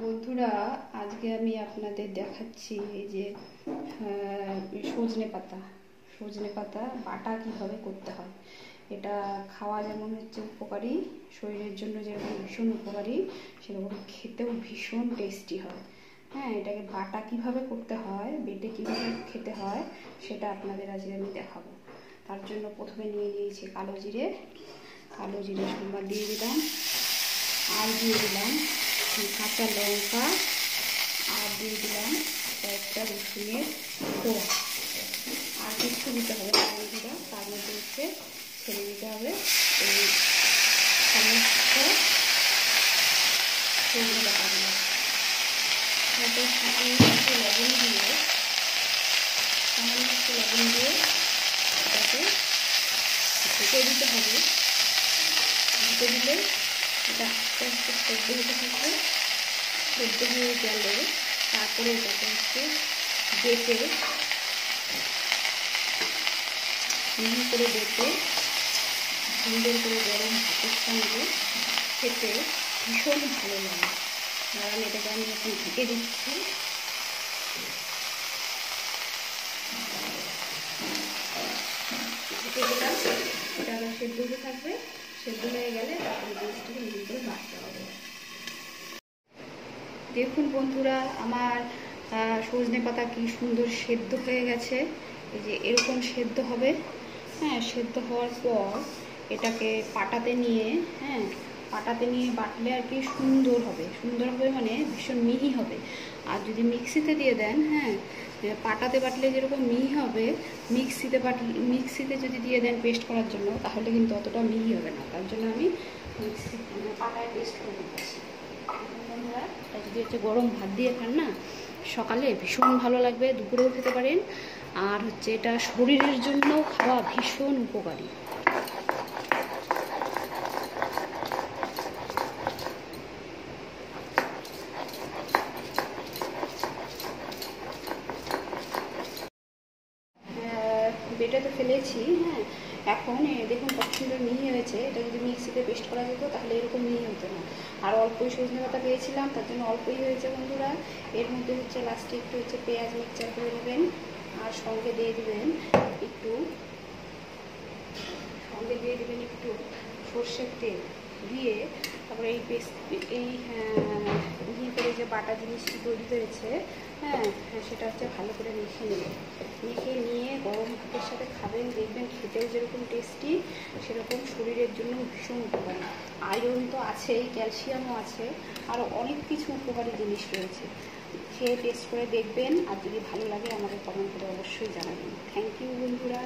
বন্ধুরা, আজকে আমি আপনাদের দেখাচ্ছি এই যে সজনে পাতা বাটা কিভাবে করতে হয়। এটা খাওয়া যেমন হচ্ছে উপকারী, শরীরের জন্য যেরকম ভীষণ উপকারী, সেরকম খেতেও ভীষণ টেস্টি হয়। হ্যাঁ, এটাকে বাটা কিভাবে করতে হয়, বেটে কিভাবে খেতে হয়, সেটা আপনাদের আজকে আমি দেখাবো। তার জন্য প্রথমে নিয়ে নিয়েছি কালো জিরে সোমবার দিয়ে দিলাম, আর দিয়ে দিলাম কাঁচা লঙ্কা, আর দিয়ে দিলাম কয়েকটা রসুনের কোয়া। আর কিছু দিতে হবে না বন্ধুরা, তার মধ্যে হচ্ছে ছেড়ে দিতে হবে এই সমস্ত সজনে পাতাগুলো। তারপর সামান্য একটু লবণ দিয়ে এটাকে ঢেকে দিতে হবে। ঢেকে দিলে এটা আস্তে আস্তে সেদ্ধ হতে থাকবে। সেদ্ধ হয়ে গেলে তারপরে এটাকে হচ্ছে বেটে মিহি করে বেটে সুন্দর করে গরম ভাতের সঙ্গে খেতে ভীষণ ভালো লাগে। কারণ এটাকে আমি এখন ঢেকে দিচ্ছি। ঢেকে দিলাম, এটা আবার সেদ্ধ হতে থাকবে। সেদ্ধ হয়ে গেলে তারপরে জিনিসটাকে মিহি করে বাড়তে হবে। দেখুন বন্ধুরা, আমার সজনে পাতা কি সুন্দর সেদ্ধ হয়ে গেছে। এই যে এরকম সেদ্ধ হবে। হ্যাঁ, সেদ্ধ হওয়ার পর এটাকে পাটাতে নিয়ে বাটলে আর কি সুন্দর হবে মানে ভীষণ মিহি হবে। আর যদি মিক্সিতে দিয়ে দেন, হ্যাঁ, পাটাতে বাটলে যেরকম মিহি হবে, মিক্সিতে যদি দিয়ে দেন পেস্ট করার জন্য, তাহলে কিন্তু অতটা মিহি হবে না। তার জন্য আমি পাটায় পেস্ট করে দিচ্ছি। বন্ধুরা, যদি হচ্ছে গরম ভাত দিয়ে খান না, সকালে ভীষণ ভালো লাগবে, দুপুরেও খেতে পারেন। আর হচ্ছে এটা শরীরের জন্য খাওয়া ভীষণ উপকারী। বেটে তো ফেলেছি। হ্যাঁ, এখন দেখুন কত সুন্দর মিহি হয়েছে। এটা যদি মিক্সিতে পেস্ট করা যেত তাহলে এরকম মিহি হতো না। আর অল্পই সজনে পাতা পেয়েছিলাম, তার জন্য অল্পই হয়েছে বন্ধুরা। এর মধ্যে হচ্ছে লাস্টে একটু হচ্ছে পেঁয়াজ মিক্সচার করে নেবেন, আর সঙ্গে দিয়ে দেবেন একটু সর্ষের তেল দিয়ে, তারপরে এই মিহি করে যে বাটা জিনিসটি তৈরি হয়েছে, হ্যাঁ, সেটা হচ্ছে ভালো করে মেখে নিয়ে গরম ভাতের সাথে খাবেন। দেখবেন খেতেও যেরকম টেস্টি, সেরকম শরীরের জন্য ভীষণ উপকারী। আয়রন তো আছেই, ক্যালসিয়ামও আছে, আরও অনেক কিছু উপকারী জিনিস রয়েছে। খেয়ে টেস্ট করে দেখবেন, আর যদি ভালো লাগে আমাকে কমেন্ট করে অবশ্যই জানাবেন। থ্যাংক ইউ বন্ধুরা।